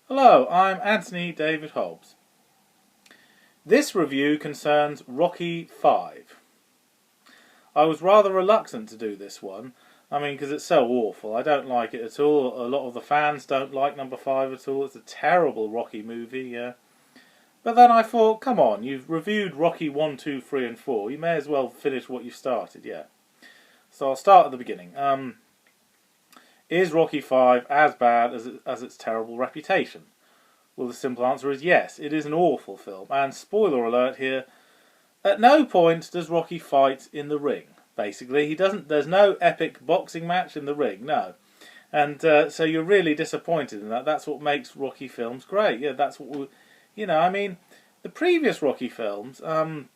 Hello, I'm Anthony David Hobbs. This review concerns Rocky 5. I was rather reluctant to do this one, because it's so awful. I don't like it at all. A lot of the fans don't like number 5 at all. It's a terrible Rocky movie, yeah. But then I thought, come on, you've reviewed Rocky 1, 2, 3 and 4. You may as well finish what you've started, yeah. So I'll start at the beginning. Is Rocky 5 as bad as its terrible reputation? Well, the simple answer is yes. It is an awful film. And spoiler alert here, at no point does Rocky fight in the ring. Basically, there's no epic boxing match in the ring, no. And so you're really disappointed in that. That's what makes Rocky films great. Yeah, that's what the previous Rocky films,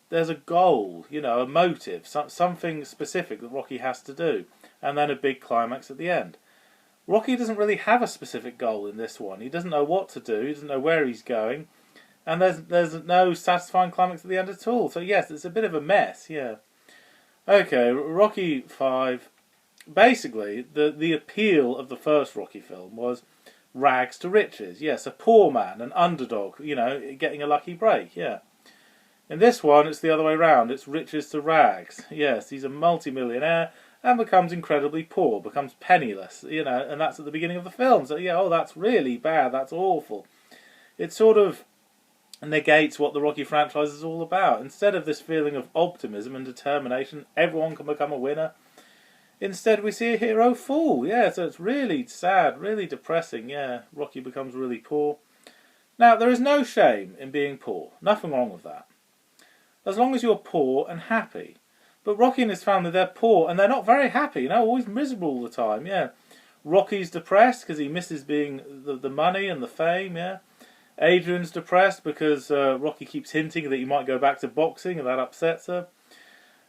there's a goal, a motive, something specific that Rocky has to do, and then a big climax at the end. Rocky doesn't really have a specific goal in this one. He doesn't know what to do, he doesn't know where he's going, and there's no satisfying climax at the end at all. So yes, it's a bit of a mess, yeah. Okay, Rocky 5, basically, the appeal of the first Rocky film was rags to riches. Yes, a poor man, an underdog, getting a lucky break, yeah. In this one, it's the other way around. It's riches to rags. Yes, he's a multi-millionaire and becomes incredibly poor, becomes penniless, and that's at the beginning of the film. So, yeah, that's really bad, that's awful. It sort of negates what the Rocky franchise is all about. Instead of this feeling of optimism and determination, everyone can become a winner, instead we see a hero fall. Yeah, so it's really sad, really depressing. Yeah, Rocky becomes really poor. Now, there is no shame in being poor. Nothing wrong with that. As long as you're poor and happy. But Rocky and his family, they're poor and they're not very happy, always miserable all the time, yeah. Rocky's depressed because he misses being the money and the fame, yeah. Adrian's depressed because Rocky keeps hinting that he might go back to boxing and that upsets her.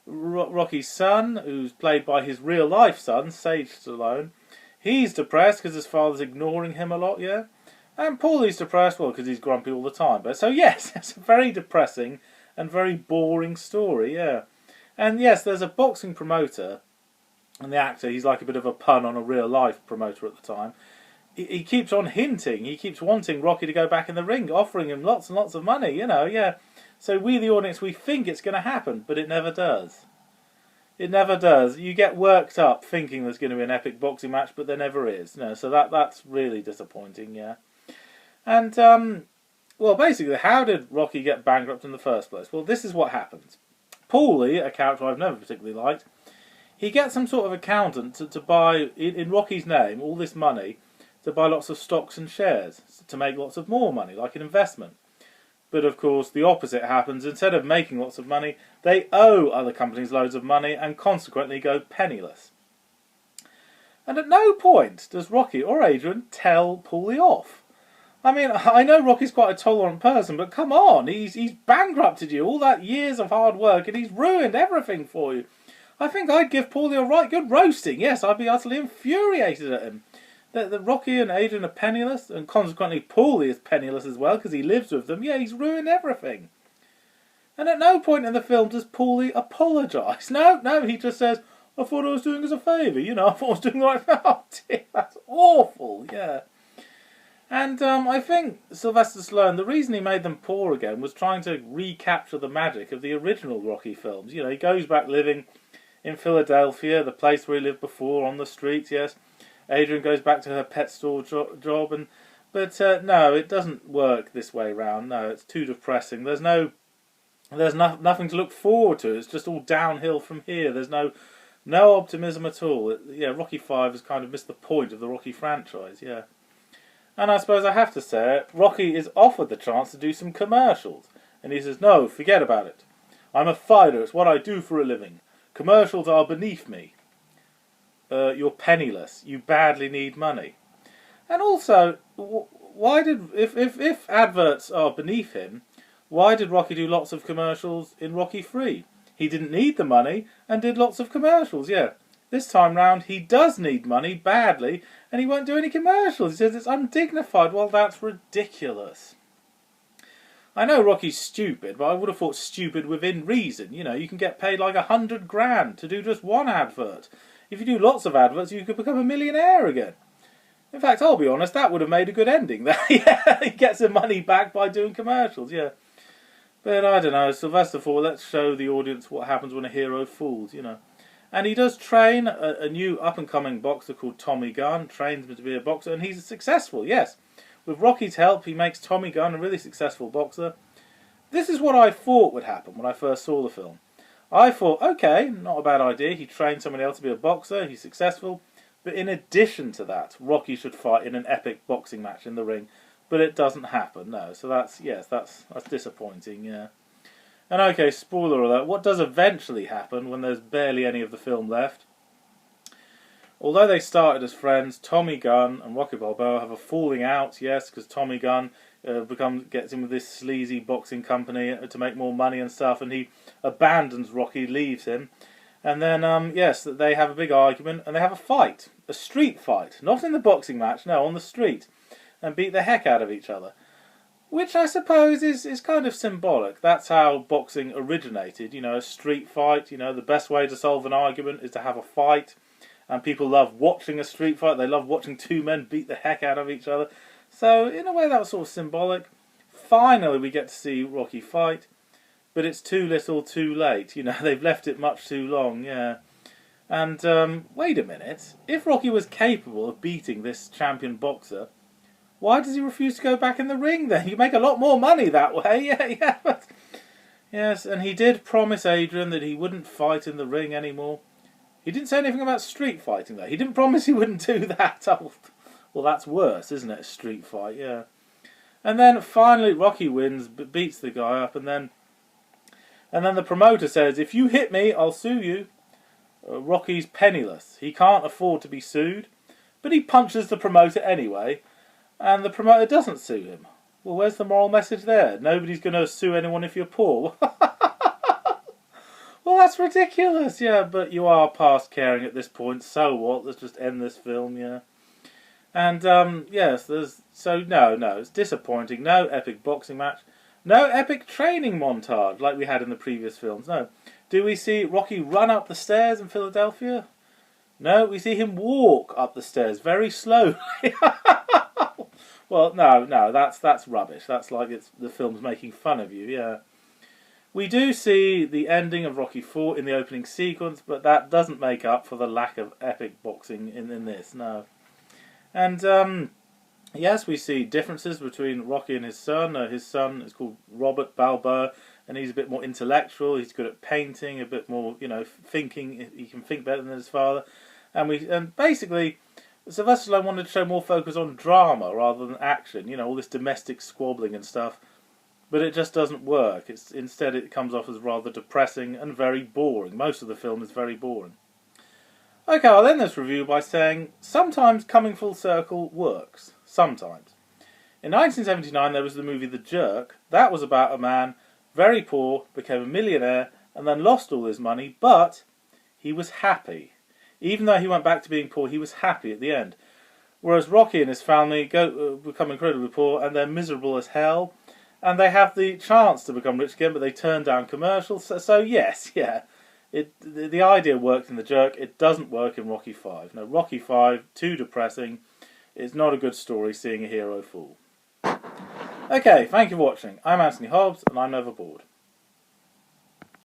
Rocky's son, who's played by his real-life son, Sage Stallone, he's depressed because his father's ignoring him a lot, yeah. And Paulie's depressed, well, because he's grumpy all the time. But so, yes, it's a very depressing and very boring story, yeah. And yes, there's a boxing promoter, and the actor, he's like a bit of a pun on a real-life promoter at the time. He keeps on hinting, he keeps wanting Rocky to go back in the ring, offering him lots and lots of money, yeah. So we, the audience, we think it's going to happen, but it never does. It never does. You get worked up thinking there's going to be an epic boxing match, but there never is. So that's really disappointing, yeah. And, well, basically, how did Rocky get bankrupt in the first place? Well, this is what happens. Paulie, a character I've never particularly liked, he gets some sort of accountant to buy, in Rocky's name, all this money, to buy lots of stocks and shares, to make lots of more money, like an investment. But of course, the opposite happens. Instead of making lots of money, they owe other companies loads of money and consequently go penniless. And at no point does Rocky or Adrian tell Paulie off. I know Rocky's quite a tolerant person, but come on, he's bankrupted you, all that years of hard work, and he's ruined everything for you. I think I'd give Paulie a right good roasting. Yes, I'd be utterly infuriated at him. That Rocky and Adrian are penniless, and consequently Paulie is penniless as well, because he lives with them. Yeah, he's ruined everything. And at no point in the film does Paulie apologise. No, he just says, I thought I was doing us a favour, I thought I was doing the right thing. Oh dear, that's awful, yeah. And I think Sylvester Stallone, the reason he made them poor again was trying to recapture the magic of the original Rocky films. He goes back living in Philadelphia, the place where he lived before, on the streets, yes. Adrian goes back to her pet store job, but no, it doesn't work this way round. No, it's too depressing. There's nothing to look forward to. It's just all downhill from here. There's no optimism at all. Rocky 5 has kind of missed the point of the Rocky franchise, yeah. And I suppose I have to say it, Rocky is offered the chance to do some commercials. And he says, no, forget about it. I'm a fighter, it's what I do for a living. Commercials are beneath me. You're penniless, you badly need money. And also, if adverts are beneath him, why did Rocky do lots of commercials in Rocky 3? He didn't need the money and did lots of commercials, yeah. This time round, he does need money badly, and he won't do any commercials. He says it's undignified. Well, that's ridiculous. I know Rocky's stupid, but I would have thought stupid within reason. You can get paid like $100 grand to do just one advert. If you do lots of adverts, you could become a millionaire again. In fact, I'll be honest, that would have made a good ending. Yeah, he gets the money back by doing commercials, yeah. But I don't know, Sylvester thought, let's show the audience what happens when a hero falls, you know. And he does train a new up-and-coming boxer called Tommy Gunn, trains him to be a boxer, and he's successful, yes. With Rocky's help, he makes Tommy Gunn a really successful boxer. This is what I thought would happen when I first saw the film. I thought, okay, not a bad idea. He trained somebody else to be a boxer. He's successful. But in addition to that, Rocky should fight in an epic boxing match in the ring. But it doesn't happen, no. So that's disappointing, yeah. And okay, spoiler alert, what does eventually happen when there's barely any of the film left? Although they started as friends, Tommy Gunn and Rocky Balboa have a falling out, yes, because Tommy Gunn gets in with this sleazy boxing company to make more money and stuff, and he abandons Rocky, leaves him. And then, yes, they have a big argument, and they have a fight. A street fight. Not in the boxing match, no, on the street. And beat the heck out of each other. Which I suppose is kind of symbolic. That's how boxing originated, you know, a street fight. You know, the best way to solve an argument is to have a fight. And people love watching a street fight. They love watching two men beat the heck out of each other. So, in a way, that was sort of symbolic. Finally, we get to see Rocky fight. But it's too little, too late. You know, they've left it much too long, yeah. And, wait a minute. If Rocky was capable of beating this champion boxer, why does he refuse to go back in the ring then? You make a lot more money that way, yeah. But, yes, and he did promise Adrian that he wouldn't fight in the ring anymore. He didn't say anything about street fighting, though. He didn't promise he wouldn't do that. Oh, well, that's worse, isn't it? A street fight, yeah. And then finally, Rocky wins, but beats the guy up, and then the promoter says, "If you hit me, I'll sue you." Rocky's penniless. He can't afford to be sued, but he punches the promoter anyway, and the promoter doesn't sue him. Well, where's the moral message there? Nobody's going to sue anyone if you're poor. Well, that's ridiculous, yeah, but you are past caring at this point, so what? Let's just end this film, yeah. And, yes, no, it's disappointing. No epic boxing match. No epic training montage like we had in the previous films, no. Do we see Rocky run up the stairs in Philadelphia? No, we see him walk up the stairs very slowly. Well, no, that's rubbish. That's like the film's making fun of you, yeah. We do see the ending of Rocky IV in the opening sequence, but that doesn't make up for the lack of epic boxing in this, no. And, yes, we see differences between Rocky and his son. His son is called Robert Balboa, and he's a bit more intellectual. He's good at painting, a bit more, you know, thinking. He can think better than his father. And basically, Sylvester Stallone wanted to show more focus on drama rather than action. You know, all this domestic squabbling and stuff. But it just doesn't work. Instead, it comes off as rather depressing and very boring. Most of the film is very boring. Okay, I'll end this review by saying, sometimes coming full circle works. Sometimes. In 1979, there was the movie The Jerk. That was about a man, very poor, became a millionaire, and then lost all his money, but he was happy. Even though he went back to being poor, he was happy at the end. Whereas Rocky and his family become incredibly poor, and they're miserable as hell, and they have the chance to become rich again, but they turn down commercials. So yes, yeah. The idea worked in The Jerk. It doesn't work in Rocky V. No, Rocky V, too depressing. It's not a good story seeing a hero fall. Okay, thank you for watching. I'm Anthony Hobbs, and I'm never bored.